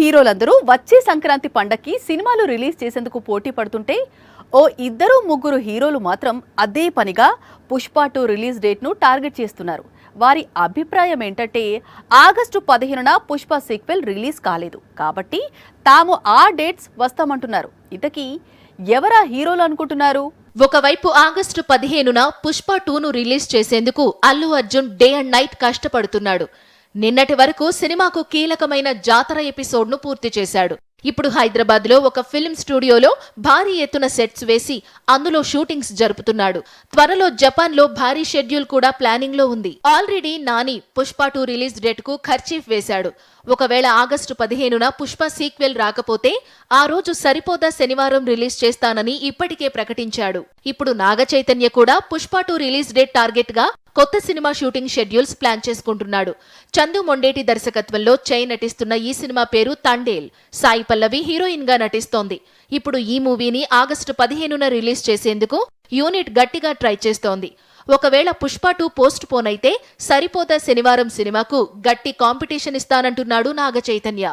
హీరోలందరూ వచ్చే సంక్రాంతి పండక్కి సినిమాలు రిలీజ్ చేసేందుకు పోటీ పడుతుంటే ఓ ఇద్దరు ముగ్గురు హీరోలు మాత్రం అదే పనిగా పుష్ప 2 రిలీజ్ డేట్ను టార్గెట్ చేస్తున్నారు. వారి అభిప్రాయం ఏంటంటే ఆగస్టు 15న పుష్ప సీక్వెల్ రిలీజ్ కాలేదు కాబట్టి తాము ఆ డేట్స్ వస్తామంటున్నారు. ఇంతకీ ఎవరా హీరోలు అనుకుంటున్నారు? ఒకవైపు ఆగస్టు 15న పుష్ప 2ను రిలీజ్ చేసేందుకు Allu Arjun day and night కష్టపడుతున్నాడు. నిన్నటి వరకు సినిమాకు కీలకమైన జాతర ఎపిసోడ్ను పూర్తి చేశాడు. ఇప్పుడు హైదరాబాద్లో ఒక ఫిల్మ్ స్టూడియోలో భారీ ఎత్తున సెట్స్ వేసి అందులో షూటింగ్స్ జరుపుతున్నాడు. త్వరలో జపాన్లో భారీ షెడ్యూల్ కూడా ప్లానింగ్ లో ఉంది. Already Nani Pushpa 2 release date కు ఖర్చీఫ్ వేశాడు. ఒకవేళ ఆగస్టు 15న పుష్ప సీక్వెల్ రాకపోతే ఆ రోజు సరిపోదా శనివారం రిలీజ్ చేస్తానని ఇప్పటికే ప్రకటించాడు. ఇప్పుడు నాగ చైతన్య కూడా పుష్ప 2 రిలీజ్ డేట్ టార్గెట్ గా కొత్త సినిమా షూటింగ్ షెడ్యూల్స్ ప్లాన్ చేసుకుంటున్నాడు. చందు మొండేటి దర్శకత్వంలో చై నటిస్తున్న ఈ సినిమా పేరు తండేల్. సాయి పల్లవి హీరోయిన్ గా నటిస్తోంది. ఇప్పుడు ఈ మూవీని ఆగస్టు 15న రిలీజ్ చేసేందుకు యూనిట్ గట్టిగా ట్రై చేస్తోంది. ఒకవేళ పుష్ప 2 పోస్ట్ పోన్ అయితే సరిపోదా శనివారం సినిమాకు గట్టి కాంపిటీషన్ ఇస్తానంటున్నాడు నాగ చైతన్య.